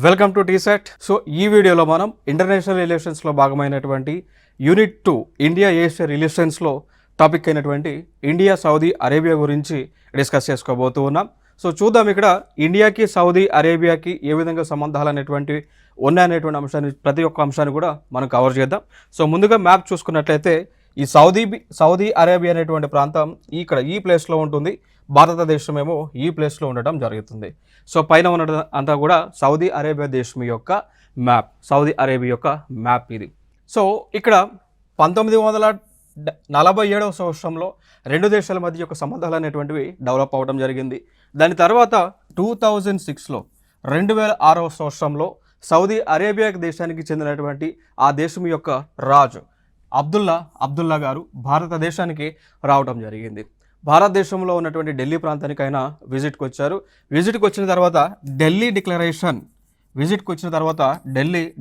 Welcome to టీసెట్. So ఈ వీడియోలో మనం ఇంటర్నేషనల్ రిలేషన్స్లో భాగమైనటువంటి యూనిట్ 2 ఇండియా ఏషియా రిలేషన్స్లో టాపిక్ అయినటువంటి ఇండియా సౌదీ అరేబియా గురించి డిస్కస్ చేసుకోబోతూ ఉన్నాం. సో చూద్దాం ఇక్కడ ఇండియాకి సౌదీ అరేబియాకి ఏ విధంగా సంబంధాలు అనేటువంటివి ఉన్నాయనేటువంటి అంశాన్ని ప్రతి ఒక్క అంశాన్ని కూడా మనం కవర్ చేద్దాం. సో ముందుగా మ్యాప్ చూసుకున్నట్లయితే ఈ సౌదీ అరేబియా అనేటువంటి ప్రాంతం ఇక్కడ ఈ ప్లేస్లో ఉంటుంది. భారతదేశం ఏమో ఈ ప్లేస్లో ఉండటం జరుగుతుంది. సో పైన ఉన్న అంతా కూడా సౌదీ అరేబియా దేశం యొక్క మ్యాప్, సౌదీ అరేబియా యొక్క మ్యాప్ ఇది. సో ఇక్కడ 1947 సంవత్సరంలో రెండు దేశాల మధ్య యొక్క సంబంధాలు అనేటువంటివి డెవలప్ అవ్వడం జరిగింది. దాని తర్వాత 2006లో 2006 సంవత్సరంలో సౌదీ అరేబియా దేశానికి చెందినటువంటి ఆ దేశం యొక్క రాజు అబ్దుల్లా గారు భారతదేశానికి రావడం జరిగింది. భారతదేశంలో ఉన్నటువంటి ఢిల్లీ ప్రాంతానికి ఆయన విజిట్కి వచ్చారు. విజిట్కి వచ్చిన తర్వాత ఢిల్లీ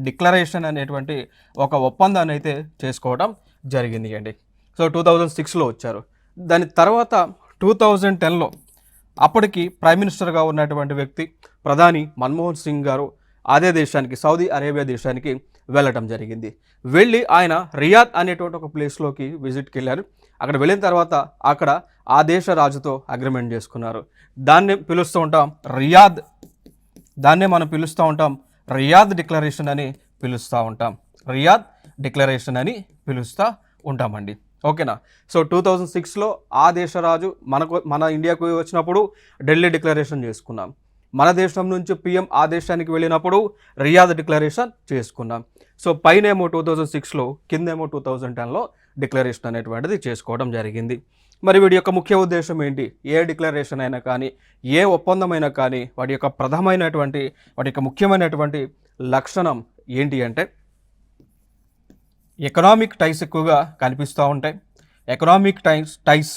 డిక్లరేషన్ అనేటువంటి ఒక ఒప్పందాన్ని అయితే చేసుకోవడం జరిగింది అండి. సో 2006లో వచ్చారు. దాని తర్వాత 2010లో అప్పటికి ప్రైమ్ మినిస్టర్గా ఉన్నటువంటి వ్యక్తి ప్రధాని మన్మోహన్ సింగ్ గారు అదే దేశానికి, సౌదీ అరేబియా దేశానికి వెళ్ళటం జరిగింది. వెళ్ళి ఆయన రియాద్ అనేటువంటి ఒక ప్లేస్లోకి విజిట్కి వెళ్ళారు. అక్కడ వెళ్ళిన తర్వాత అక్కడ ఆ దేశ రాజుతో అగ్రిమెంట్ చేసుకున్నారు. దాన్నే మనం పిలుస్తూ ఉంటాం రియాద్ డిక్లరేషన్ అని పిలుస్తూ ఉంటామండి. ఓకేనా? సో 2006లో ఆ దేశ రాజు మన ఇండియాకు వచ్చినప్పుడు ఢిల్లీ డిక్లరేషన్ చేసుకున్నాం. మన దేశం నుంచి పిఎం ఆ దేశానికి వెళ్ళినప్పుడు రియాద్ డిక్లరేషన్ చేసుకున్నాం. సో పైనేమో 2006లో, కిందేమో 2010లో డిక్లరేషన్ అనేటువంటిది చేసుకోవడం జరిగింది. మరి వీడి యొక్క ముఖ్య ఉద్దేశం ఏంటి? ఏ డిక్లరేషన్ అయినా కానీ, ఏ ఒప్పందమైనా కానీ వాటి యొక్క ముఖ్యమైనటువంటి లక్షణం ఏంటి అంటే ఎకనామిక్ టైస్ ఎక్కువగా కనిపిస్తూ ఉంటాయి. ఎకనామిక్ టైస్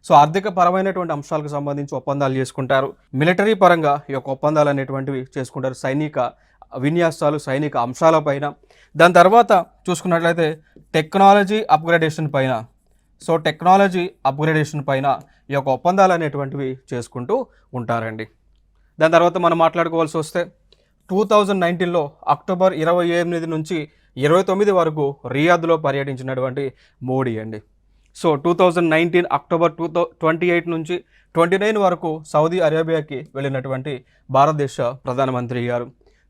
సో ఆర్థిక పరమైనటువంటి అంశాలకు సంబంధించి ఒప్పందాలు చేసుకుంటారు. మిలిటరీ పరంగా ఈ యొక్క ఒప్పందాలు అనేటువంటివి చేసుకుంటారు, సైనిక విన్యాసాలు, సైనిక అంశాలపైన. దాని తర్వాత చూసుకున్నట్లయితే టెక్నాలజీ అప్గ్రేడేషన్ పైన ఈ యొక్క ఒప్పందాలు అనేటువంటివి చేసుకుంటూ ఉంటారండి. దాని తర్వాత మనం మాట్లాడుకోవాల్సి వస్తే 2019లో అక్టోబర్ 28 నుంచి 29 వరకు రియాద్లో పర్యటించినటువంటి మోడీ అండి. సో 2019 అక్టోబర్ 28 నుంచి 29 వరకు సౌదీ అరేబియాకి వెళ్ళినటువంటి భారతదేశ ప్రధానమంత్రి గారు.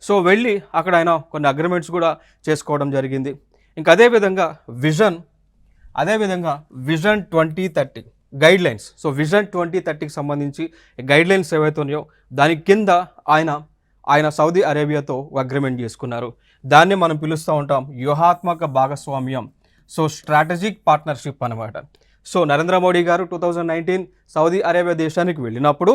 సో వెళ్ళి అక్కడ ఆయన కొన్ని అగ్రిమెంట్స్ కూడా చేసుకోవడం జరిగింది. ఇంకా అదేవిధంగా విజన్ 2030 గైడ్లైన్స్. సో విజన్ 2030కి సంబంధించి గైడ్లైన్స్ ఏవైతే ఉన్నాయో దాని కింద ఆయన సౌదీ అరేబియాతో అగ్రిమెంట్ చేసుకున్నారు. దాన్ని మనం పిలుస్తూ ఉంటాం వ్యూహాత్మక భాగస్వామ్యం. సో స్ట్రాటజిక్ పార్ట్నర్షిప్ అనమాట. సో నరేంద్ర మోడీ గారు 2019 సౌదీ అరేబియా దేశానికి వెళ్ళినప్పుడు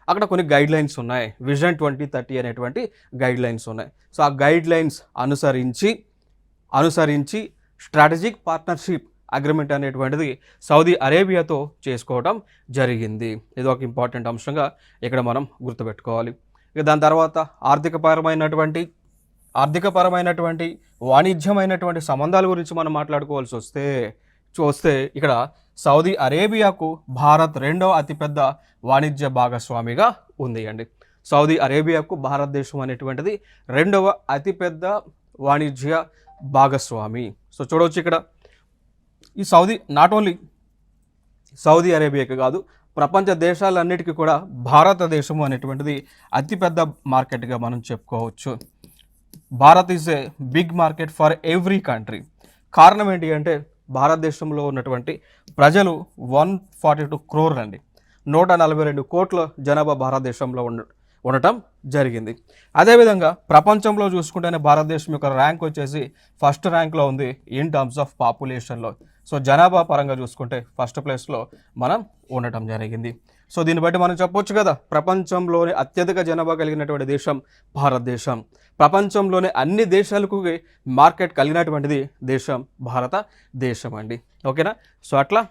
అక్కడ కొన్ని గైడ్లైన్స్ ఉన్నాయి, విజన్ 2030 అనేటువంటి గైడ్లైన్స్ ఉన్నాయి. సో ఆ గైడ్లైన్స్ అనుసరించి స్ట్రాటజిక్ పార్ట్నర్షిప్ అగ్రిమెంట్ అనేటువంటిది సౌదీ అరేబియాతో చేసుకోవడం జరిగింది. ఇది ఒక ఇంపార్టెంట్ అంశంగా ఇక్కడ మనం గుర్తుపెట్టుకోవాలి. ఇక దాని తర్వాత ఆర్థికపరమైనటువంటి వాణిజ్యమైనటువంటి సంబంధాల గురించి మనం మాట్లాడుకోవాల్సి వస్తే ఇక్కడ సౌదీ అరేబియాకు భారత్ రెండవ అతిపెద్ద వాణిజ్య భాగస్వామిగా ఉంది అండి. సౌదీ అరేబియాకు భారతదేశం అనేటువంటిది రెండవ అతిపెద్ద వాణిజ్య భాగస్వామి. సో చూడవచ్చు ఇక్కడ ఈ నాట్ ఓన్లీ సౌదీ అరేబియాకి కాదు, ప్రపంచ దేశాలన్నిటికీ కూడా భారతదేశం అనేటువంటిది అతిపెద్ద మార్కెట్గా మనం చెప్పుకోవచ్చు. Bharat is a big market for every country. కారణం ఏంటి అంటే భారతదేశంలో ఉన్నటువంటి ప్రజలు 142 crore అండి, 142 కోట్ల జనాభా భారతదేశంలో ఉండటం జరిగింది. అదేవిధంగా ప్రపంచంలో చూసుకుంటేనే భారతదేశం యొక్క ర్యాంక్ వచ్చేసి ఫస్ట్ ర్యాంక్లో ఉంది ఇన్ టర్మ్స్ ఆఫ్ పాపులేషన్లో. సో జనాభా పరంగా చూసుకుంటే ఫస్ట్ ప్లేస్లో మనం ఉండటం జరిగింది. సో దీన్ని బట్టి మనం చెప్పొచ్చు కదా, ప్రపంచంలోనే అత్యధిక జనాభా కలిగినటువంటి దేశం భారతదేశం. ప్రపంచంలోనే అన్ని దేశాలకు మార్కెట్ కలిగినటువంటిది దేశం భారతదేశం అండి. ఓకేనా? సో అట్లా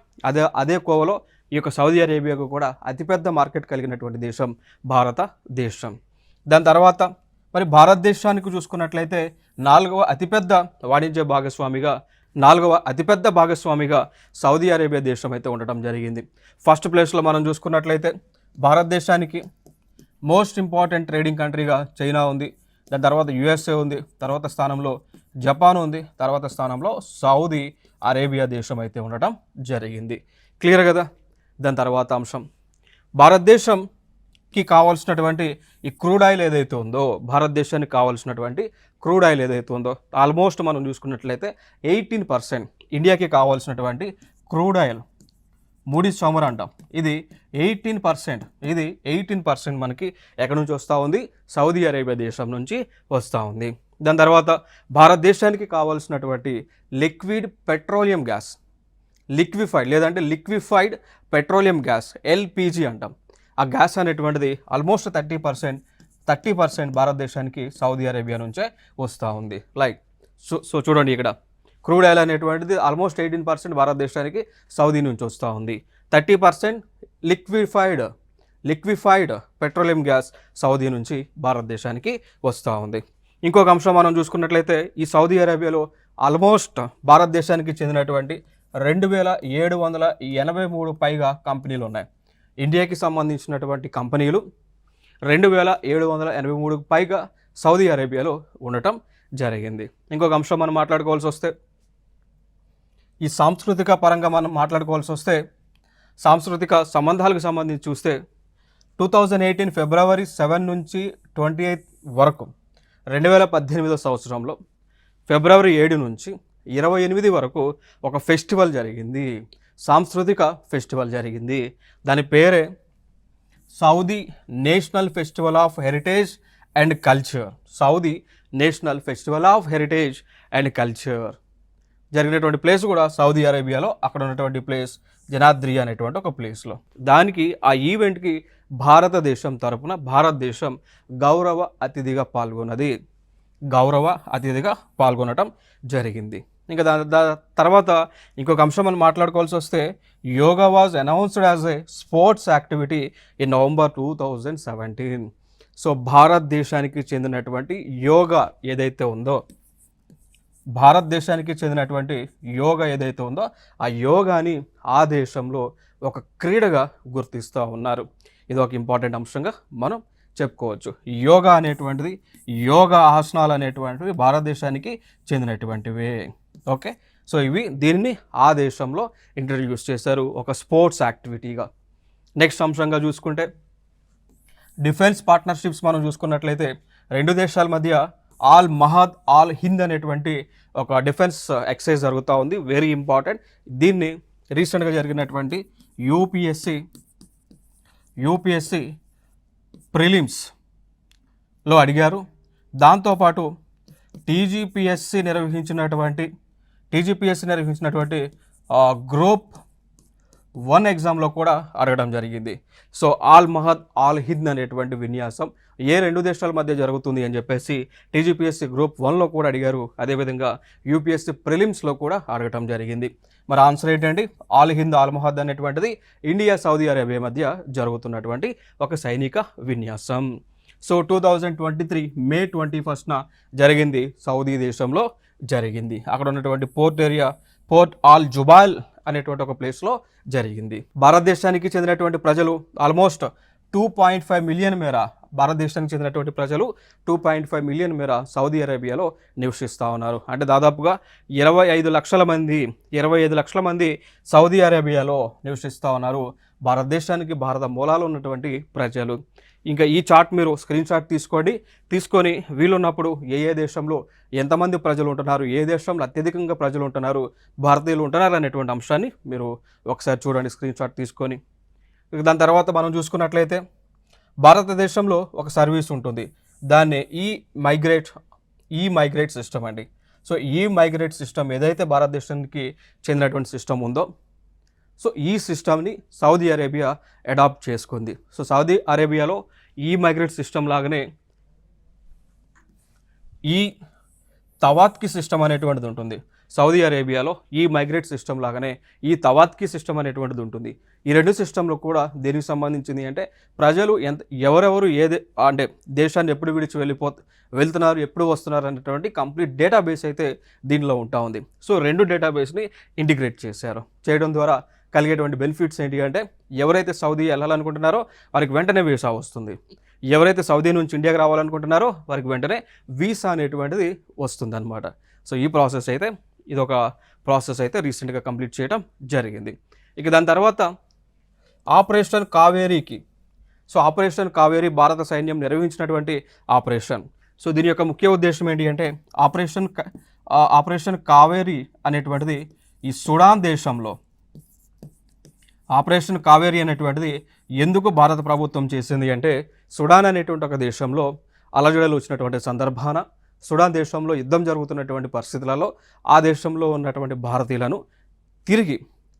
అదే కోవలో ఈ యొక్క సౌదీ అరేబియాకు కూడా అతిపెద్ద మార్కెట్ కలిగినటువంటి దేశం భారతదేశం. దాని తర్వాత మరి భారతదేశానికి చూసుకున్నట్లయితే నాలుగవ అతిపెద్ద భాగస్వామిగా సౌదీ అరేబియా దేశం అయితే ఉండటం జరిగింది. ఫస్ట్ ప్లేస్లో మనం చూసుకున్నట్లయితే భారతదేశానికి మోస్ట్ ఇంపార్టెంట్ ట్రేడింగ్ కంట్రీగా చైనా ఉంది. దాని తర్వాత యుఎస్ఏ ఉంది, తర్వాత స్థానంలో జపాన్ ఉంది, తర్వాత స్థానంలో సౌదీ అరేబియా దేశం అయితే ఉండటం జరిగింది. క్లియర్ కదా. దాని తర్వాత అంశం భారతదేశంకి కావాల్సినటువంటి ఈ క్రూడ్ ఆయిల్ ఏదైతే ఉందో, భారతదేశానికి కావాల్సినటువంటి క్రూడ్ ఆయిల్ ఏదైతే ఉందో ఆల్మోస్ట్ మనం చూసుకున్నట్లయితే 18% ఇండియాకి కావాల్సినటువంటి క్రూడ్ ఆయిల్ మూడీ చమురు అంటాం, ఇది 18% మనకి ఎక్కడి నుంచి వస్తూ ఉంది, సౌదీ అరేబియా దేశం నుంచి వస్తూ ఉంది. దాని తర్వాత భారతదేశానికి కావాల్సినటువంటి liquid petroleum gas, liquefied petroleum gas LPG అంటాం. ఆ గ్యాస్ అనేటువంటిది ఆల్మోస్ట్ 30% భారతదేశానికి సౌదీ అరేబియా నుంచే వస్తూ ఉంది. సో చూడండి, ఇక్కడ క్రూడ్ ఆయిల్ అనేటువంటిది ఆల్మోస్ట్ 18% భారతదేశానికి సౌదీ నుంచి వస్తూ ఉంది. 30% లిక్విఫైడ్ పెట్రోలియం గ్యాస్ సౌదీ నుంచి భారతదేశానికి వస్తూ ఉంది. ఇంకొక అంశం మనం చూసుకున్నట్లయితే ఈ సౌదీ అరేబియాలో ఆల్మోస్ట్ భారతదేశానికి చెందినటువంటి 2783 పైగా కంపెనీలు ఉన్నాయి. ఇండియాకి సంబంధించినటువంటి కంపెనీలు 2783 పైగా సౌదీ అరేబియాలో ఉండటం జరిగింది. ఇంకొక అంశం మనం మాట్లాడుకోవాల్సి వస్తే ఈ సాంస్కృతిక పరంగా మనం మాట్లాడుకోవాల్సి వస్తే సాంస్కృతిక సంబంధాలకు సంబంధించి చూస్తే 2018 ఫిబ్రవరి 7 నుంచి 28 వరకు 2018 సంవత్సరంలో ఫిబ్రవరి 7 నుంచి 28 వరకు ఒక ఫెస్టివల్ జరిగింది, సాంస్కృతిక ఫెస్టివల్ జరిగింది. దాని పేరే Saudi national festival of heritage and culture. Saudi national festival of heritage and culture జరిగినటువంటి ప్లేస్ కూడా సౌదీ అరేబియాలో, అక్కడ ఉన్నటువంటి ప్లేస్ జనాద్రి అనేటువంటి ఒక ప్లేస్లో. దానికి ఆ ఈవెంట్కి భారతదేశం తరపున భారతదేశం గౌరవ అతిథిగా పాల్గొనటం జరిగింది. ఇంకా తర్వాత ఇంకొక అంశం మనం మాట్లాడుకోవాల్సి వస్తే yoga was announced as a sports activity in November 2017. So భారతదేశానికి చెందినటువంటి యోగా ఏదైతే ఉందో ఆ యోగాని ఆ దేశంలో ఒక క్రీడగా గుర్తిస్తూ ఉన్నారు. ఇది ఒక ఇంపార్టెంట్ అంశంగా మనం చెప్పుకోవచ్చు. యోగా ఆసనాలు అనేటువంటివి భారతదేశానికి చెందినటువంటివే. ఓకే, సో దీనిని ఆ దేశంలో ఇంట్రడ్యూస్ చేశారు ఒక స్పోర్ట్స్ యాక్టివిటీగా. నెక్స్ట్ అంశంగా చూసుకుంటే డిఫెన్స్ పార్ట్నర్షిప్స్ మనం చూసుకున్నట్లయితే రెండు దేశాల మధ్య ఆల్ హింద్ అనేటువంటి ఒక డిఫెన్స్ ఎక్సర్సైజ్ జరుగుతూ ఉంది, వెరీ ఇంపార్టెంట్. దీన్ని రీసెంట్గా జరిగినటువంటి యూపీఎస్సి ప్రిలిమ్స్లో అడిగారు. దాంతోపాటు టీజీపీఎస్సి నిర్వహించినటువంటి గ్రూప్ 1 ఎగ్జామ్లో కూడా అడగడం జరిగింది. సో ఆల్ హింద్ అనేటువంటి విన్యాసం ఏ రెండు దేశాల మధ్య జరుగుతుంది అని చెప్పేసి టీజీపీఎస్సి గ్రూప్ 1లో కూడా అడిగారు, అదేవిధంగా యూపీఎస్సి ప్రిలిమ్స్లో కూడా అడగటం జరిగింది. మరి ఆన్సర్ ఏంటండి, ఆల్ హింద్ ఆల్ మహద్ అనేటువంటిది ఇండియా సౌదీ అరేబియా మధ్య జరుగుతున్నటువంటి ఒక సైనిక విన్యాసం. సో 2023 మే 21న జరిగింది, సౌదీ దేశంలో జరిగింది. అక్కడ ఉన్నటువంటి పోర్ట్ ఆల్ జుబాల్ అనేటువంటి ఒక ప్లేస్లో జరిగింది. భారతదేశానికి చెందినటువంటి ప్రజలు ఆల్మోస్ట్ 2.5 మిలియన్ మేర భారతదేశానికి చెందినటువంటి ప్రజలు 2.5 మిలియన్ మేర సౌదీ అరేబియాలో నివసిస్తూ ఉన్నారు. అంటే దాదాపుగా 25 లక్షల మంది సౌదీ అరేబియాలో నివసిస్తూ ఉన్నారు. భారతదేశానికి భారత మూలాలు ఉన్నటువంటి ప్రజలు. ఇంకా ఈ చార్ట్ మీరు స్క్రీన్ షాట్ తీసుకొని వీలున్నప్పుడు ఏ దేశంలో ఎంతమంది ప్రజలు ఉంటున్నారు, ఏ దేశంలో అత్యధికంగా ప్రజలు ఉంటున్నారు, భారతీయులు ఉంటున్నారు అనేటువంటి అంశాన్ని మీరు ఒకసారి చూడండి స్క్రీన్ షాట్ తీసుకొని. దాని తర్వాత మనం చూసుకున్నట్లయితే భారతదేశంలో ఒక సర్వీస్ ఉంటుంది, దాన్ని ఈ మైగ్రేట్ సిస్టమ్ అండి. సో ఈ మైగ్రేట్ సిస్టమ్ ఏదైతే భారతదేశానికి చెందినటువంటి సిస్టమ్ ఉందో, సో ఈ సిస్టమ్ని సౌదీ అరేబియా అడాప్ట్ చేసుకుంది. సో సౌదీ అరేబియాలో ఈ మైగ్రేట్ సిస్టమ్ లాగానే ఈ తవాత్కి సిస్టమ్ అనేటువంటిది ఉంటుంది. సౌదీ అరేబియాలో ఈ మైగ్రేట్ సిస్టమ్ లాగానే ఈ తవాత్కి సిస్టమ్ అనేటువంటిది ఉంటుంది. ఈ రెండు సిస్టంలో కూడా దేనికి సంబంధించింది అంటే ప్రజలు ఎవరెవరు అంటే దేశాన్ని ఎప్పుడు విడిచి వెళ్తున్నారు, ఎప్పుడు వస్తున్నారు అనేటువంటి కంప్లీట్ డేటాబేస్ అయితే దీనిలో ఉంటా ఉంది. సో రెండు డేటాబేస్ని ఇంటిగ్రేట్ చేయడం ద్వారా కలిగేటువంటి బెనిఫిట్స్ ఏంటి అంటే ఎవరైతే సౌదీ వెళ్ళాలనుకుంటున్నారో వారికి వెంటనే వీసా వస్తుంది, ఎవరైతే సౌదీ నుంచి ఇండియాకి రావాలనుకుంటున్నారో వారికి వెంటనే వీసా అనేటువంటిది వస్తుందన్నమాట. సో ఈ ప్రాసెస్ అయితే ఇదొక ప్రాసెస్ అయితే రీసెంట్గా కంప్లీట్ చేయడం జరిగింది. ఇక దాని తర్వాత ఆపరేషన్ కావేరీకి, సో ఆపరేషన్ కావేరీ భారత సైన్యం నిర్వహించినటువంటి ఆపరేషన్. సో దీని యొక్క ముఖ్య ఉద్దేశం ఏంటి అంటే ఆపరేషన్ కావేరీ అనేటువంటిది ఈ సుడాన్ దేశంలో, ఆపరేషన్ కావేరీ అనేటువంటిది ఎందుకు భారత ప్రభుత్వం చేసింది అంటే సుడాన్ అనేటువంటి ఒక దేశంలో అలజడులు వచ్చినటువంటి సందర్భాన, సుడాన్ దేశంలో యుద్ధం జరుగుతున్నటువంటి పరిస్థితులలో ఆ దేశంలో ఉన్నటువంటి భారతీయులను తిరిగి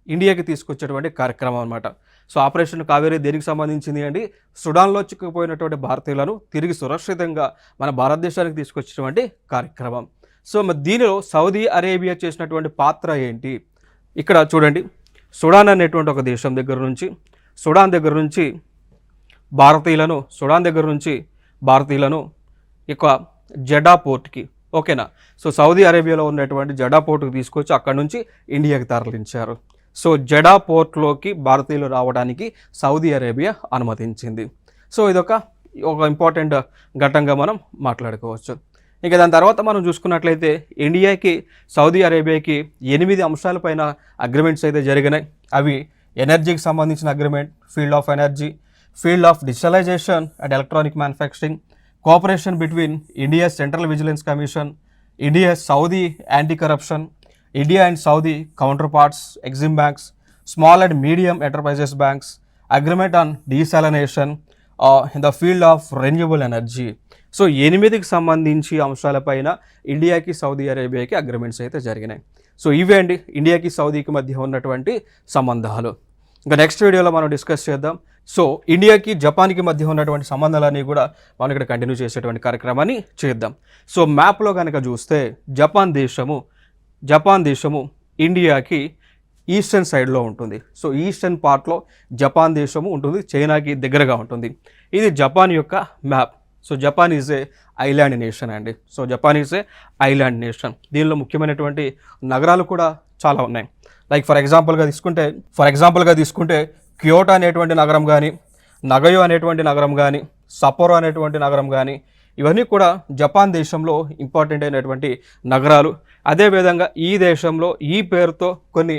ఇండియాకి తీసుకొచ్చేటువంటి కార్యక్రమం అనమాట. సో ఆపరేషన్ కావేరీ దేనికి సంబంధించింది అండి, సుడాన్లో చిక్కుపోయినటువంటి భారతీయులను తిరిగి సురక్షితంగా మన భారతదేశానికి తీసుకొచ్చినటువంటి కార్యక్రమం. సో మరి దీనిలో సౌదీ అరేబియా చేసినటువంటి పాత్ర ఏంటి, ఇక్కడ చూడండి. సుడాన్ అనేటువంటి ఒక దేశం దగ్గర నుంచి, సుడాన్ దగ్గర నుంచి భారతీయులను ఇక జెడా పోర్ట్కి, ఓకేనా, సో సౌదీ అరేబియాలో ఉన్నటువంటి జెడా పోర్ట్కి తీసుకొచ్చి అక్కడ నుంచి ఇండియాకి తరలించారు. సో జెడా పోర్ట్లోకి భారతీయులు రావడానికి సౌదీ అరేబియా అనుమతించింది. సో ఇదొక ఇంపార్టెంట్ ఘట్టంగా మనం మాట్లాడుకోవచ్చు. ఇక దాని తర్వాత మనం చూసుకున్నట్లయితే ఇండియాకి సౌదీ అరేబియాకి 8 అంశాలపైన అగ్రిమెంట్స్ అయితే జరిగినాయి. అవి ఎనర్జీకి సంబంధించిన agreement, field of energy, field of digitalisation and electronic manufacturing, cooperation between India central vigilance commission, India Saudi anti corruption, India and Saudi counterparts, EXIM banks, small and medium enterprises banks, agreement on desalination in the field of renewable energy. So 8కి సంబంధించి అంశాలపైన ఇండియాకి Saudi అరేబియాకి agreements అయితే జరిగినాయి. So ఇవే అండి ఇండియాకి సౌదీకి మధ్య ఉన్నటువంటి సంబంధాలు. ఇంకా నెక్స్ట్ వీడియోలో మనం డిస్కస్ చేద్దాం. సో ఇండియాకి జపాన్కి మధ్య ఉన్నటువంటి సంబంధాలన్నీ కూడా మనం ఇక్కడ కంటిన్యూ చేసేటువంటి కార్యక్రమాన్ని చేద్దాం. సో మ్యాప్లో కనుక చూస్తే జపాన్ దేశము ఇండియాకి ఈస్టర్న్ సైడ్లో ఉంటుంది. సో ఈస్టర్న్ పార్ట్లో జపాన్ దేశము ఉంటుంది, చైనాకి దగ్గరగా ఉంటుంది. ఇది జపాన్ యొక్క map. So Japan is a island nation అండి. So Japan is a island nation. దీనిలో ముఖ్యమైనటువంటి నగరాలు కూడా చాలా ఉన్నాయి. లైక్ ఫర్ ఎగ్జాంపుల్గా తీసుకుంటే క్యోటో అనేటువంటి నగరం కానీ, నగయో అనేటువంటి నగరం కానీ, సపోరో అనేటువంటి నగరం కానీ, ఇవన్నీ కూడా జపాన్ దేశంలో ఇంపార్టెంట్ అయినటువంటి నగరాలు. అదేవిధంగా ఈ దేశంలో ఈ పేరుతో కొన్ని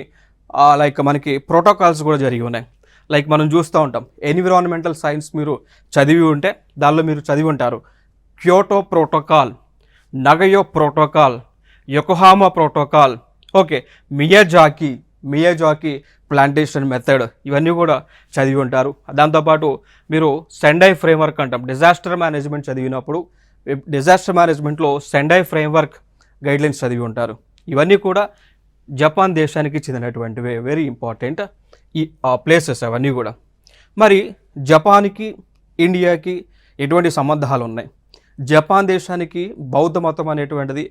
లైక్ మనకి ప్రోటోకాల్స్ కూడా జరిగి ఉన్నాయి. లైక్ మనం చూస్తూ ఉంటాం, ఎన్విరాన్మెంటల్ సైన్స్ మీరు చదివి ఉంటే దానిలో మీరు చదివి ఉంటారు Kyoto protocol, Nagoya protocol, Yokohama protocol, okay, Miyazaki plantation method, ఇవన్నీ కూడా చదివి ఉంటారు. దాంతోపాటు మీరు సెండై ఫ్రేమ్వర్క్ అంటాం, డిజాస్టర్ మేనేజ్మెంట్ చదివినప్పుడు డిజాస్టర్ మేనేజ్మెంట్లో సెండై ఫ్రేమ్వర్క్ గైడ్లైన్స్ చదివి ఉంటారు. ఇవన్నీ కూడా జపాన్ దేశానికి చెందినటువంటివే, వెరీ ఇంపార్టెంట్ ఈ ప్లేసెస్ అవన్నీ కూడా. మరి జపాన్కి ఇండియాకి ఎటువంటి సంబంధాలు ఉన్నాయి, జపాన్ దేశానికి బౌద్ధ మతం అనేటువంటిది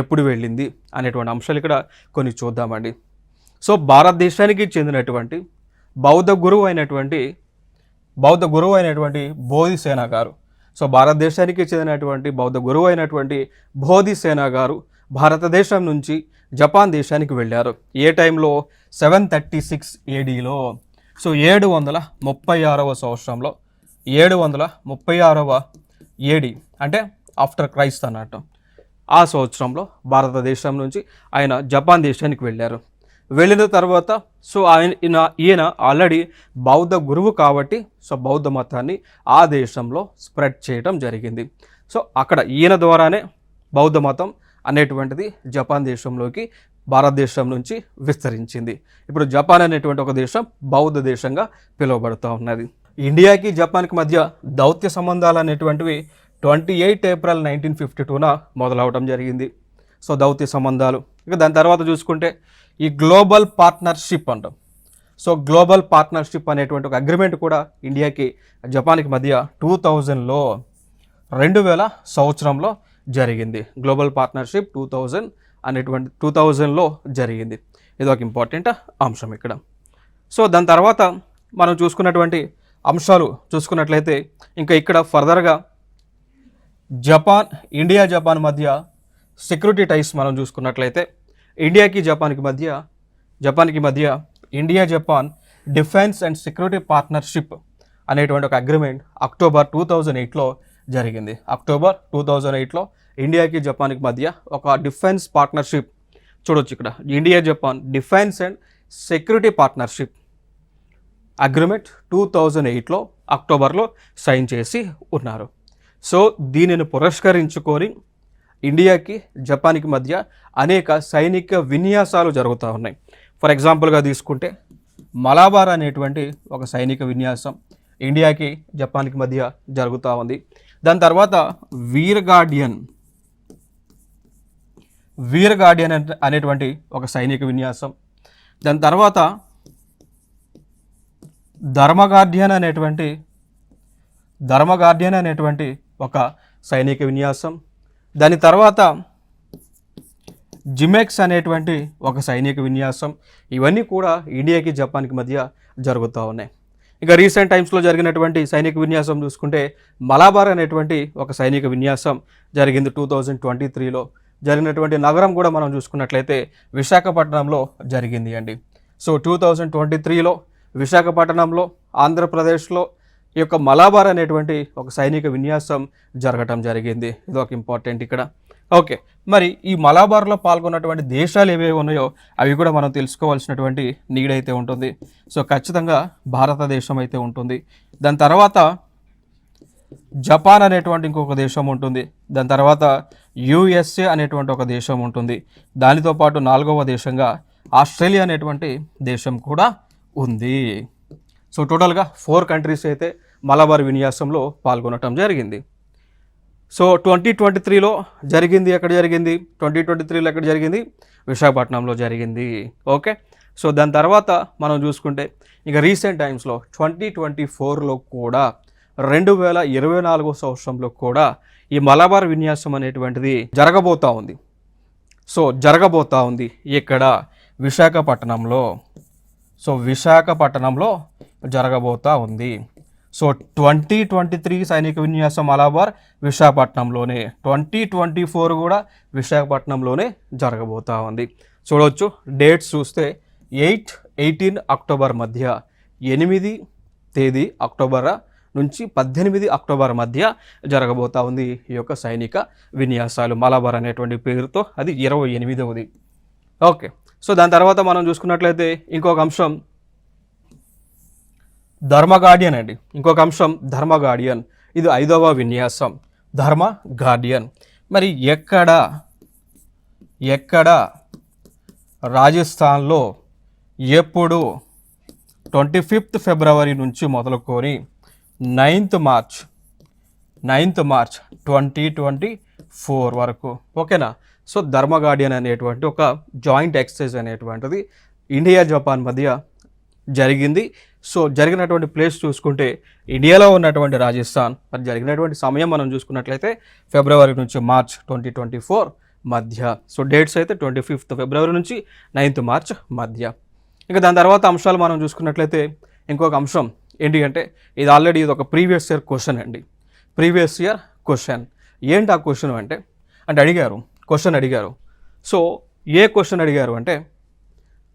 ఎప్పుడు వెళ్ళింది అనేటువంటి అంశాలు ఇక్కడ కొన్ని చూద్దామండి. సో భారతదేశానికి చెందినటువంటి బౌద్ధ గురువు అయినటువంటి బోధిసేన గారు, సో భారతదేశానికి చెందినటువంటి బౌద్ధ గురువు అయినటువంటి బోధిసేన గారు భారతదేశం నుంచి జపాన్ దేశానికి వెళ్ళారు. ఏ టైంలో? 736 ADలో. సో 736వ సంవత్సరంలో, 736వ AD అంటే ఆఫ్టర్ క్రైస్ట్ అన్నట్టు. ఆ సంవత్సరంలో భారతదేశం నుంచి ఆయన జపాన్ దేశానికి వెళ్ళారు. వెళ్ళిన తర్వాత సో ఈయన ఆల్రెడీ బౌద్ధ గురువు కాబట్టి సో బౌద్ధ మతాన్ని ఆ దేశంలో స్ప్రెడ్ చేయడం జరిగింది. సో అక్కడ ఈయన ద్వారానే బౌద్ధ మతం అనేటువంటిది జపాన్ దేశంలోకి భారతదేశం నుంచి విస్తరించింది. ఇప్పుడు జపాన్ అనేటువంటి ఒక దేశం బౌద్ధ దేశంగా పిలువబడుతూ ఉన్నది. ఇండియాకి జపాన్కి మధ్య దౌత్య సంబంధాలు అనేటువంటివి 28 ఏప్రిల్ 1952న మొదలవడం జరిగింది. సో దౌత్య సంబంధాలు. ఇక దాని తర్వాత చూసుకుంటే ఈ గ్లోబల్ పార్ట్నర్షిప్ అంటాం. సో గ్లోబల్ పార్ట్నర్షిప్ అనేటువంటి ఒక అగ్రిమెంట్ కూడా ఇండియాకి జపాన్కి మధ్య 2000 సంవత్సరంలో జరిగింది. గ్లోబల్ పార్ట్నర్షిప్ 2000లో జరిగింది. ఇది ఒక ఇంపార్టెంట్ అంశం ఇక్కడ. సో దాని తర్వాత మనం చూసుకున్నటువంటి అంశాలు చూసుకున్నట్లయితే ఇంకా ఇక్కడ ఫర్దర్గా ఇండియా జపాన్ మధ్య సెక్యూరిటీ టైస్ మనం చూసుకున్నట్లయితే ఇండియాకి జపాన్కి మధ్య India Japan defence and security partnership అనేటువంటి ఒక అగ్రిమెంట్ అక్టోబర్ 2008లో జరిగింది. అక్టోబర్ 2008లో ఇండియాకి జపాన్కి మధ్య ఒక డిఫెన్స్ పార్ట్నర్షిప్ చూడొచ్చు ఇక్కడ, India Japan defence and security partnership agreement 2008లో అక్టోబర్లో సైన్ చేసి ఉన్నారు. సో దీనిని పురస్కరించుకొని ఇండియాకి జపాన్కి మధ్య అనేక సైనిక విన్యాసాలు జరుగుతూ ఉన్నాయి. ఫర్ ఎగ్జాంపుల్గా తీసుకుంటే మలబార్ అనేటువంటి ఒక సైనిక విన్యాసం ఇండియాకి జపాన్కి మధ్య జరుగుతూ ఉంది. దాని తర్వాత వీర్ గార్డియన్ అనేటువంటి ఒక సైనిక విన్యాసం. దాని తర్వాత ధర్మగార్డియన్ అనేటువంటి ఒక సైనిక విన్యాసం. దాని తర్వాత జిమెక్స్ అనేటువంటి ఒక సైనిక విన్యాసం. ఇవన్నీ కూడా ఇండియాకి జపాన్కి మధ్య జరుగుతూ ఉన్నాయి. ఇక రీసెంట్ టైమ్స్లో జరిగినటువంటి సైనిక విన్యాసం చూసుకుంటే మలబార్ అనేటువంటి ఒక సైనిక విన్యాసం జరిగింది 2023లో. జరిగినటువంటి నగరం కూడా మనం చూసుకున్నట్లయితే విశాఖపట్నంలో జరిగింది అండి. సో 2023లో విశాఖపట్నంలో ఆంధ్రప్రదేశ్లో ఈ యొక్క మలబార్ అనేటువంటి ఒక సైనిక విన్యాసం జరగటం జరిగింది. ఇది ఒక ఇంపార్టెంట్ ఇక్కడ. ఓకే, మరి ఈ మలబార్లో పాల్గొన్నటువంటి దేశాలు ఏవేవి ఉన్నాయో అవి కూడా మనం తెలుసుకోవాల్సినటువంటి నీడ్ అయితే ఉంటుంది. సో ఖచ్చితంగా భారతదేశం అయితే ఉంటుంది. దాని తర్వాత జపాన్ అనేటువంటి ఇంకొక దేశం ఉంటుంది. దాని తర్వాత యుఎస్ఏ అనేటువంటి ఒక దేశం ఉంటుంది. దానితో పాటు 4వ దేశంగా ఆస్ట్రేలియా అనేటువంటి దేశం కూడా ఉంది. సో టోటల్గా 4 కంట్రీస్ అయితే మలబార్ విన్యాసంలో పాల్గొనటం జరిగింది. సో 2023లో జరిగింది. ఎక్కడ జరిగింది? 2023లో ఎక్కడ జరిగింది? విశాఖపట్నంలో జరిగింది. ఓకే, సో దాని తర్వాత మనం చూసుకుంటే ఇక రీసెంట్ టైమ్స్లో 2024లో కూడా 2024 సంవత్సరంలో కూడా ఈ మలబార్ విన్యాసం అనేటువంటిది జరగబోతూ ఉంది. సో జరగబోతూ ఉంది ఇక్కడ విశాఖపట్నంలో. సో విశాఖపట్నంలో జరగబోతూ ఉంది. సో 2023 సైనిక విన్యాసం మలబార్ విశాఖపట్నంలోనే, 2024 కూడా విశాఖపట్నంలోనే జరగబోతూ ఉంది. చూడవచ్చు డేట్స్ చూస్తే 8-18 అక్టోబర్ మధ్య, 8 తేదీ అక్టోబర్ నుంచి 18 అక్టోబర్ మధ్య జరగబోతూ ఉంది ఈ యొక్క సైనిక విన్యాసాలు. మలబార్ అనేటువంటి పేరుతో అది 28వది. ఓకే, సో దాని తర్వాత మనం చూసుకున్నట్లయితే ఇంకొక అంశం ధర్మగార్డియన్ అండి. ఇంకొక అంశం ధర్మగార్డియన్. ఇది 5వ విన్యాసం ధర్మగార్డియన్. మరి ఎక్కడ రాజస్థాన్లో ఎప్పుడు 25 ఫిబ్రవరి నుంచి మొదలుకొని 9th మార్చ్ 2024 వరకు. ఓకేనా? సో ధర్మగార్డియన్ అనేటువంటి ఒక జాయింట్ ఎక్సర్సైజ్ అనేటువంటిది ఇండియా జపాన్ మధ్య జరిగింది. సో జరిగినటువంటి ప్లేస్ చూసుకుంటే ఇండియాలో ఉన్నటువంటి రాజస్థాన్. మరి జరిగినటువంటి సమయం మనం చూసుకున్నట్లయితే ఫిబ్రవరి నుంచి మార్చ్ 2024 మధ్య. సో డేట్స్ అయితే 25 ఫిబ్రవరి నుంచి 9th మార్చ్ మధ్య. ఇంకా దాని తర్వాత అంశాలు మనం చూసుకున్నట్లయితే ఇంకొక అంశం ఏంటి అంటే ఇది ఆల్రెడీ ఇది ఒక ప్రీవియస్ ఇయర్ క్వశ్చన్ అండి. ప్రీవియస్ ఇయర్ క్వశ్చన్ ఏంటి ఆ క్వశ్చన్ అంటే క్వశ్చన్ అడిగారు. సో ఏ క్వశ్చన్ అడిగారు అంటే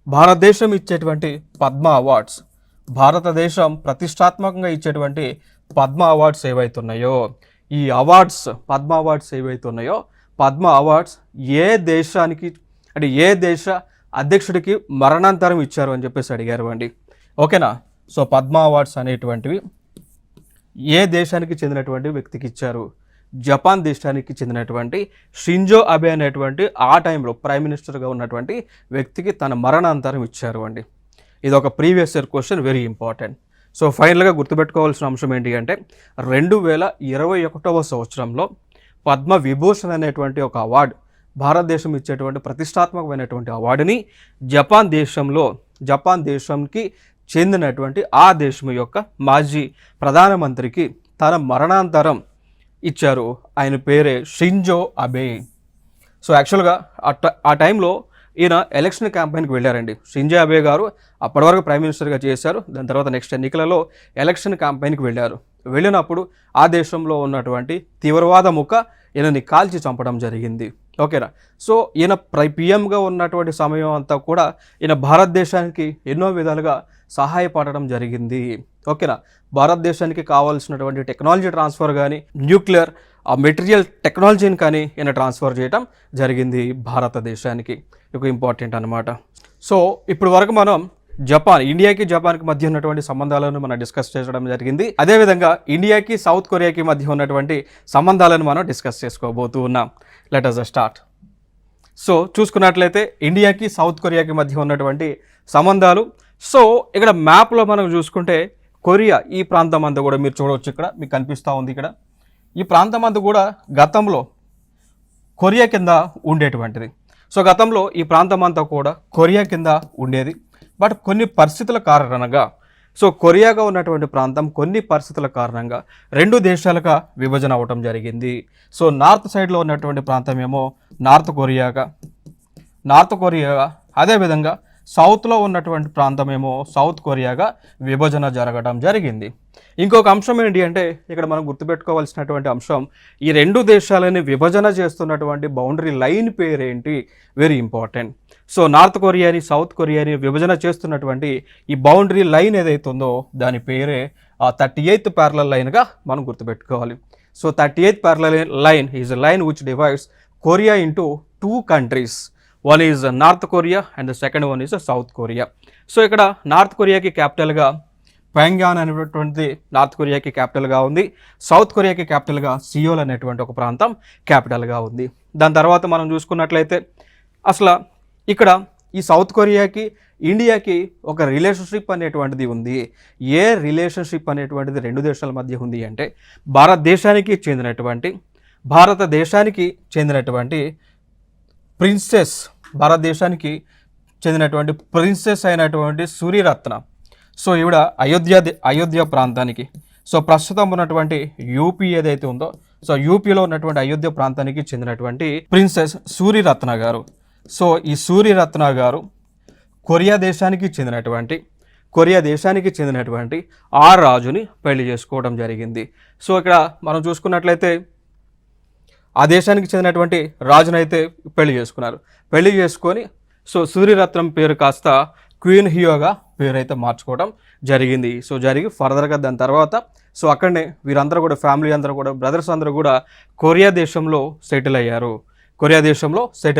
భారతదేశం ఇచ్చేటువంటి పద్మ అవార్డ్స్, భారతదేశం ప్రతిష్టాత్మకంగా ఇచ్చేటువంటి పద్మ అవార్డ్స్ ఏవైతున్నాయో ఈ అవార్డ్స్, పద్మ అవార్డ్స్ ఏవైతున్నాయో పద్మ అవార్డ్స్ ఏ దేశానికి అంటే ఏ దేశ అధ్యక్షుడికి మరణాంతరం ఇచ్చారు అని చెప్పేసి అడిగారు అండి. ఓకేనా? సో పద్మ అవార్డ్స్ అనేటువంటివి ఏ దేశానికి చెందినటువంటి వ్యక్తికి ఇచ్చారు? జపాన్ దేశానికి చెందినటువంటి షింజో అబే అనేటువంటి ఆ టైంలో ప్రైమ్ మినిస్టర్గా ఉన్నటువంటి వ్యక్తికి తన మరణాంతరం ఇచ్చారు అండి. ఇది ఒక previous year question, very important. So ఫైనల్గా గుర్తుపెట్టుకోవాల్సిన అంశం ఏంటి అంటే 2021 సంవత్సరంలో పద్మ విభూషణ్ అనేటువంటి ఒక అవార్డు, భారతదేశం ఇచ్చేటువంటి ప్రతిష్టాత్మకమైనటువంటి అవార్డుని జపాన్ దేశంకి చెందినటువంటి ఆ దేశం యొక్క మాజీ ప్రధానమంత్రికి తన మరణాంతరం ఇచ్చారు. ఆయన పేరే షింజో అబే. సో యాక్చువల్గా ఆ టైంలో ఈయన ఎలక్షన్ క్యాంపెయిన్కి వెళ్ళారండి. షింజో అబే గారు అప్పటి వరకు ప్రైమ్ మినిస్టర్గా చేశారు. దాని తర్వాత నెక్స్ట్ ఎన్నికలలో ఎలక్షన్ క్యాంపెయిన్కి వెళ్ళినప్పుడు ఆ దేశంలో ఉన్నటువంటి తీవ్రవాద ముఖ ఈయనని కాల్చి చంపడం జరిగింది. ఓకేనా? సో ఈయన పిఎంగా ఉన్నటువంటి సమయం అంతా కూడా ఈయన భారతదేశానికి ఎన్నో విధాలుగా సహాయపడడం జరిగింది. ఓకేనా, భారతదేశానికి కావాల్సినటువంటి టెక్నాలజీ ట్రాన్స్ఫర్ కానీ న్యూక్లియర్ మెటీరియల్ టెక్నాలజీని కానీ ఈయన ట్రాన్స్ఫర్ చేయడం జరిగింది భారతదేశానికి. ఇది ఇంపార్టెంట్ అనమాట. సో ఇప్పుడు వరకు మనం జపాన్, ఇండియాకి జపాన్కి మధ్య ఉన్నటువంటి సంబంధాలను మనం డిస్కస్ చేయడం జరిగింది. అదేవిధంగా ఇండియాకి సౌత్ కొరియాకి మధ్య ఉన్నటువంటి సంబంధాలను మనం డిస్కస్ చేసుకోబోతూ ఉన్నాం. Let us start. సో చూసుకున్నట్లయితే ఇండియాకి సౌత్ కొరియాకి మధ్య ఉన్నటువంటి సంబంధాలు. సో ఇక్కడ మ్యాప్లో మనం చూసుకుంటే కొరియా ఈ ప్రాంతం అంతా కూడా మీరు చూడవచ్చు, ఇక్కడ మీకు కనిపిస్తూ ఉంది. ఇక్కడ ఈ ప్రాంతం అంతా కూడా గతంలో కొరియా కింద ఉండేటువంటిది. సో గతంలో ఈ ప్రాంతం అంతా కూడా కొరియా కింద ఉండేది. బట్ కొన్ని పరిస్థితుల కారణంగా, సో కొరియాగా ఉన్నటువంటి ప్రాంతం కొన్ని పరిస్థితుల కారణంగా 2 దేశాలుగా విభజన అవ్వటం జరిగింది. సో నార్త్ సైడ్లో ఉన్నటువంటి ప్రాంతం ఏమో నార్త్ కొరియాగా, అదేవిధంగా సౌత్లో ఉన్నటువంటి ప్రాంతం ఏమో సౌత్ కొరియాగా విభజన జరగడం జరిగింది. ఇంకొక అంశం ఏంటి అంటే ఇక్కడ మనం గుర్తుపెట్టుకోవాల్సినటువంటి అంశం, ఈ 2 దేశాలని విభజన చేస్తున్నటువంటి బౌండరీ లైన్ పేరేంటి, వెరీ ఇంపార్టెంట్. సో నార్త్ కొరియాని సౌత్ కొరియాని విభజన చేస్తున్నటువంటి ఈ బౌండరీ లైన్ ఏదైతే ఉందో దాని పేరే 38th ప్యారలల్ లైన్గా మనం గుర్తుపెట్టుకోవాలి. So 38th parallel line is a line which divides Korea into 2 countries. One is north Korea and the second one is south Korea. So ఇక్కడ నార్త్ కొరియాకి క్యాపిటల్గా ప్యాంగ్యాన్ అనేటువంటి నార్త్ కొరియాకి క్యాపిటల్గా ఉంది. సౌత్ కొరియాకి క్యాపిటల్గా సియోల్ అనేటువంటి ఒక ప్రాంతం క్యాపిటల్గా ఉంది. దాని తర్వాత మనం చూసుకున్నట్లయితే అసలు ఇక్కడ ఈ సౌత్ కొరియాకి ఇండియాకి ఒక రిలేషన్షిప్ అనేటువంటిది ఉంది. ఏ రిలేషన్షిప్ అనేటువంటిది 2 దేశాల మధ్య ఉంది అంటే భారతదేశానికి చెందినటువంటి ప్రిన్సెస్ అయినటువంటి సూర్యరత్న. సో ఈవిడ అయోధ్య ప్రాంతానికి, సో ప్రస్తుతం ఉన్నటువంటి యూపీ ఏదైతే ఉందో, సో యూపీలో ఉన్నటువంటి అయోధ్య ప్రాంతానికి చెందినటువంటి ప్రిన్సెస్ సూర్యరత్న గారు. సో ఈ సూర్యరత్న గారు కొరియా దేశానికి చెందినటువంటి ఆ రాజుని పెళ్లి చేసుకోవడం జరిగింది. సో ఇక్కడ మనం చూసుకున్నట్లయితే ఆ దేశానికి చెందినటువంటి రాజునైతే పెళ్లి చేసుకొని సో సూర్యరత్నం పేరు కాస్త క్వీన్ హియోగా పేరు అయితే మార్చుకోవడం జరిగింది. సో జరిగి ఫర్దర్గా దాని తర్వాత సో అక్కడనే వీరందరూ కూడా ఫ్యామిలీ అందరూ కూడా బ్రదర్స్ అందరూ కూడా కొరియా దేశంలో సెటిల్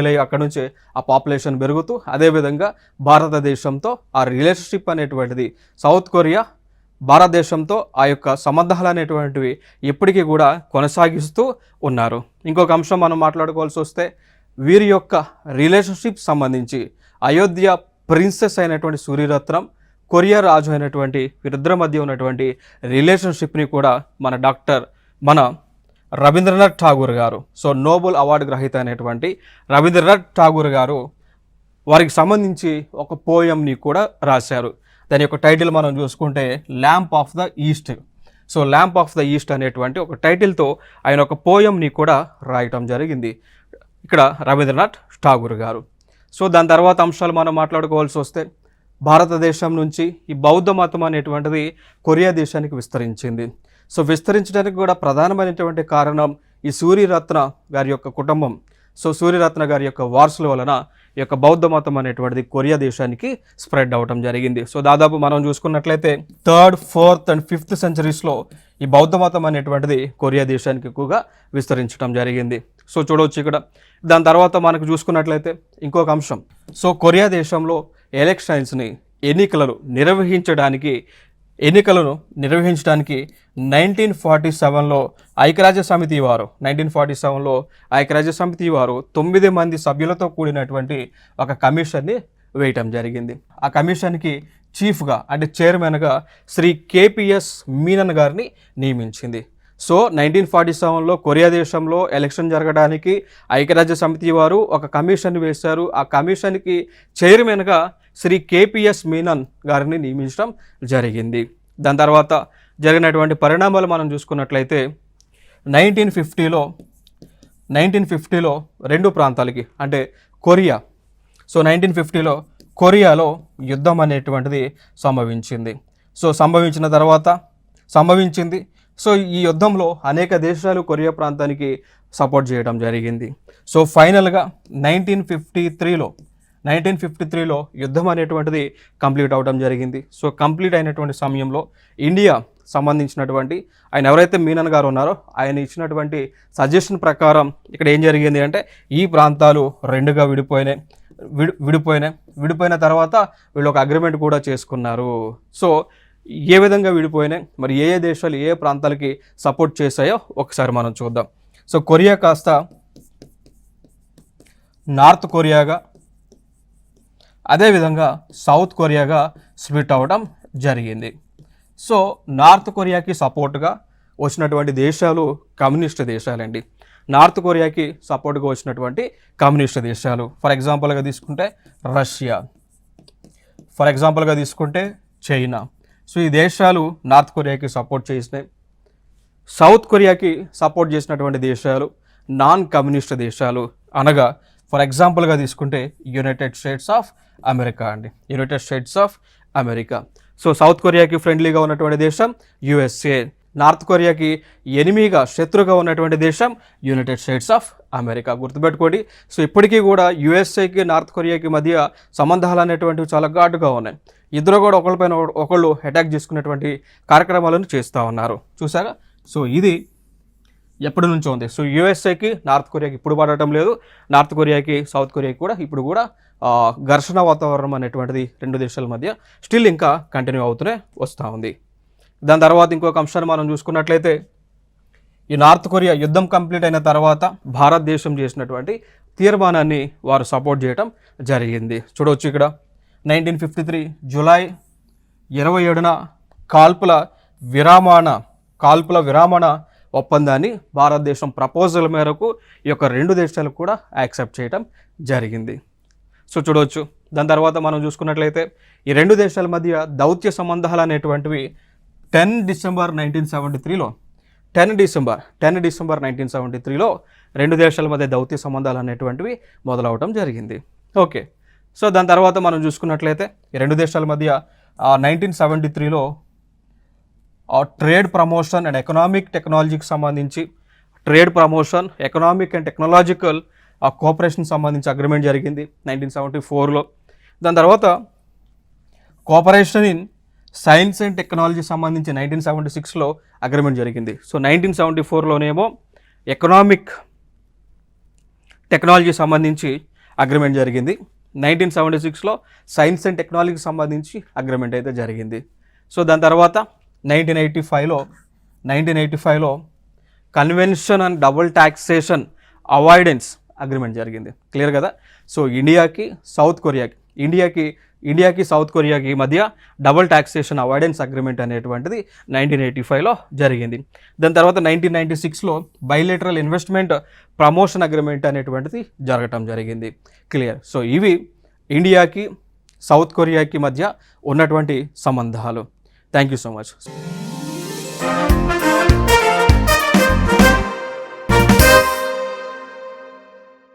అయ్యి అక్కడ నుంచి ఆ పాపులేషన్ పెరుగుతూ అదేవిధంగా భారతదేశంతో ఆ రిలేషన్షిప్ అనేటువంటిది సౌత్ కొరియా భారతదేశంతో ఆ యొక్క సంబంధాలు అనేటువంటివి ఇప్పటికీ కూడా కొనసాగిస్తూ ఉన్నారు. ఇంకొక అంశం మనం మాట్లాడుకోవాల్సి వస్తే వీరి యొక్క రిలేషన్షిప్ సంబంధించి అయోధ్య ప్రిన్సెస్ అయినటువంటి సూర్యరత్నం, కొరియా రాజు అయినటువంటి వీరిద్దరి మధ్య ఉన్నటువంటి రిలేషన్షిప్ని కూడా మన రవీంద్రనాథ్ ఠాగూర్ గారు, సో నోబెల్ అవార్డు గ్రహీత అయినటువంటి రవీంద్రనాథ్ ఠాగూర్ గారు వారికి సంబంధించి ఒక పోయంని కూడా రాశారు. దాని యొక్క టైటిల్ మనం చూసుకుంటే lamp of the east. So lamp of the east అనేటువంటి ఒక టైటిల్తో ఆయన ఒక పోయంని కూడా రాయటం జరిగింది ఇక్కడ రవీంద్రనాథ్ ఠాగూర్ గారు. సో దాని తర్వాత అంశాలు మనం మాట్లాడుకోవాల్సి వస్తే భారతదేశం నుంచి ఈ బౌద్ధ మతం అనేటువంటిది కొరియా దేశానికి విస్తరించింది. సో విస్తరించడానికి కూడా ప్రధానమైనటువంటి కారణం ఈ సూర్యరత్న గారి యొక్క కుటుంబం, సో సూర్యరత్న గారి యొక్క వారసుల వలన ఈ యొక్క బౌద్ధ మతం అనేటువంటిది కొరియా దేశానికి స్ప్రెడ్ అవ్వటం జరిగింది. సో దాదాపు మనం చూసుకున్నట్లయితే 3rd, 4th and 5th centuries ఈ బౌద్ధ మతం అనేటువంటిది కొరియా దేశానికి ఎక్కువగా విస్తరించడం జరిగింది. సో చూడవచ్చు ఇక్కడ. దాని తర్వాత మనకు చూసుకున్నట్లయితే ఇంకొక అంశం, సో కొరియా దేశంలో ఎన్నికలను నిర్వహించడానికి 1947లో ఐక్యరాజ్య సమితి వారు 9 మంది సభ్యులతో కూడినటువంటి ఒక కమిషన్ని వేయటం జరిగింది. ఆ కమిషన్కి చీఫ్గా అంటే చైర్మన్గా శ్రీ కేపీఎస్ మీనన్ గారిని నియమించింది. సో 1947లో కొరియా దేశంలో ఎలక్షన్ జరగడానికి ఐక్యరాజ్య సమితి వారు ఒక కమిషన్ వేశారు. ఆ కమిషన్కి చైర్మన్గా శ్రీ కేపీఎస్ మీనన్ గారిని నియమించడం జరిగింది. దాని తర్వాత జరిగినటువంటి పరిణామాలు మనం చూసుకున్నట్లయితే 1950లో 2 ప్రాంతాలకి అంటే కొరియా, సో 1950లో కొరియాలో యుద్ధం అనేటువంటిది సంభవించింది. సో ఈ యుద్ధంలో అనేక దేశాలు కొరియా ప్రాంతానికి సపోర్ట్ చేయడం జరిగింది. సో ఫైనల్గా 1953లో 1953లో యుద్ధం అనేటువంటిది కంప్లీట్ అవడం జరిగింది. సో కంప్లీట్ అయినటువంటి సమయంలో ఇండియా సంబంధించినటువంటి ఆయన ఎవరైతే మీనన్ గారు ఉన్నారో ఆయన ఇచ్చినటువంటి సజెషన్ ప్రకారం ఇక్కడ ఏం జరిగింది అంటే ఈ ప్రాంతాలు రెండుగా విడిపోయిన తర్వాత వీళ్ళు ఒక అగ్రిమెంట్ కూడా చేసుకున్నారు. సో ఏ విధంగా విడిపోయినాయి, మరి ఏ దేశాలు ఏ ప్రాంతాలకి సపోర్ట్ చేశాయో ఒకసారి మనం చూద్దాం. సో కొరియా కాస్త నార్త్ కొరియాగా, అదేవిధంగా సౌత్ కొరియాగా స్ప్లిట్ అవ్వడం జరిగింది. సో నార్త్ కొరియాకి సపోర్ట్గా వచ్చినటువంటి దేశాలు కమ్యూనిస్ట్ దేశాలండి. నార్త్ కొరియాకి సపోర్ట్గా వచ్చినటువంటి కమ్యూనిస్ట్ దేశాలు ఫర్ ఎగ్జాంపుల్గా తీసుకుంటే రష్యా, ఫర్ ఎగ్జాంపుల్గా తీసుకుంటే చైనా. సో ఈ దేశాలు నార్త్ కొరియాకి సపోర్ట్ చేసినాయి. సౌత్ కొరియాకి సపోర్ట్ చేసినటువంటి దేశాలు నాన్ కమ్యూనిస్ట్ దేశాలు, అనగా ఫర్ ఎగ్జాంపుల్గా తీసుకుంటే యునైటెడ్ స్టేట్స్ ఆఫ్ అమెరికా అండి, United States of America. So south కొరియాకి ఫ్రెండ్లీగా ఉన్నటువంటి దేశం యుఎస్ఏ, నార్త్ కొరియాకి ఎనిమిగా శత్రుగా ఉన్నటువంటి దేశం యునైటెడ్ స్టేట్స్ ఆఫ్ అమెరికా. గుర్తుపెట్టుకోండి. సో ఇప్పటికీ కూడా యుఎస్ఏకి నార్త్ కొరియాకి మధ్య సంబంధాలు అనేటువంటివి చాలా ఘాటుగా ఉన్నాయి. ఇద్దరు కూడా ఒకళ్ళపైన ఒకళ్ళు అటాక్ చేసుకునేటువంటి కార్యక్రమాలను చేస్తూ ఉన్నారు. చూసారా? సో ఇది ఎప్పటి నుంచో ఉంది. సో యుఎస్ఏకి నార్త్ కొరియాకి ఇప్పుడు పడటం లేదు, నార్త్ కొరియాకి సౌత్ కొరియాకి కూడా ఇప్పుడు కూడా ఘర్షణ వాతావరణం అనేటువంటిది రెండు దేశాల మధ్య స్టిల్ ఇంకా కంటిన్యూ అవుతూనే వస్తూ ఉంది. దాని తర్వాత ఇంకొక అంశాన్ని మనం చూసుకున్నట్లయితే ఈ నార్త్ కొరియా యుద్ధం కంప్లీట్ అయిన తర్వాత భారతదేశం చేసినటువంటి తీర్మానాన్ని వారు సపోర్ట్ చేయడం జరిగింది. చూడవచ్చు ఇక్కడ 1953 జూలై 27న కాల్పుల విరామణ ఒప్పందాన్ని భారతదేశం ప్రపోజల్ మేరకు ఈ యొక్క రెండు దేశాలకు కూడా యాక్సెప్ట్ చేయడం జరిగింది. సో చూడవచ్చు. దాని తర్వాత మనం చూసుకున్నట్లయితే ఈ రెండు దేశాల మధ్య దౌత్య సంబంధాలు అనేటువంటివి 10 డిసెంబర్ 1973లో రెండు దేశాల మధ్య దౌత్య సంబంధాలు అనేటువంటివి మొదలవడం జరిగింది. ఓకే. సో దాని తర్వాత మనం చూసుకున్నట్లయితే ఈ రెండు దేశాల మధ్య 1973లో ట్రేడ్ ప్రమోషన్ అండ్ ఎకనామిక్ టెక్నాలజీకి సంబంధించి trade promotion, economic and technological cooperation సంబంధించి అగ్రిమెంట్ జరిగింది 1974లో. దాని తర్వాత cooperation in science and technology సంబంధించి 1976లో అగ్రిమెంట్ జరిగింది. సో 1974లోనేమో ఎకనామిక్ టెక్నాలజీ సంబంధించి అగ్రిమెంట్ జరిగింది. 1976లో సైన్స్ అండ్ టెక్నాలజీకి సంబంధించి అగ్రిమెంట్ అయితే జరిగింది. సో దాని తర్వాత 1985లో convention and double taxation avoidance agreement జరిగింది. క్లియర్ కదా? సో ఇండియాకి సౌత్ కొరియాకి మధ్య డబుల్ ట్యాక్సేషన్ అవాయిడెన్స్ అగ్రిమెంట్ అనేటువంటిది 1985లో జరిగింది. దాని తర్వాత 1996లో బైలేటరల్ ఇన్వెస్ట్మెంట్ ప్రమోషన్ అగ్రిమెంట్ అనేటువంటిది జరగటం జరిగింది. క్లియర్? సో ఇవి ఇండియాకి సౌత్ కొరియాకి మధ్య ఉన్నటువంటి సంబంధాలు. Thank you so much.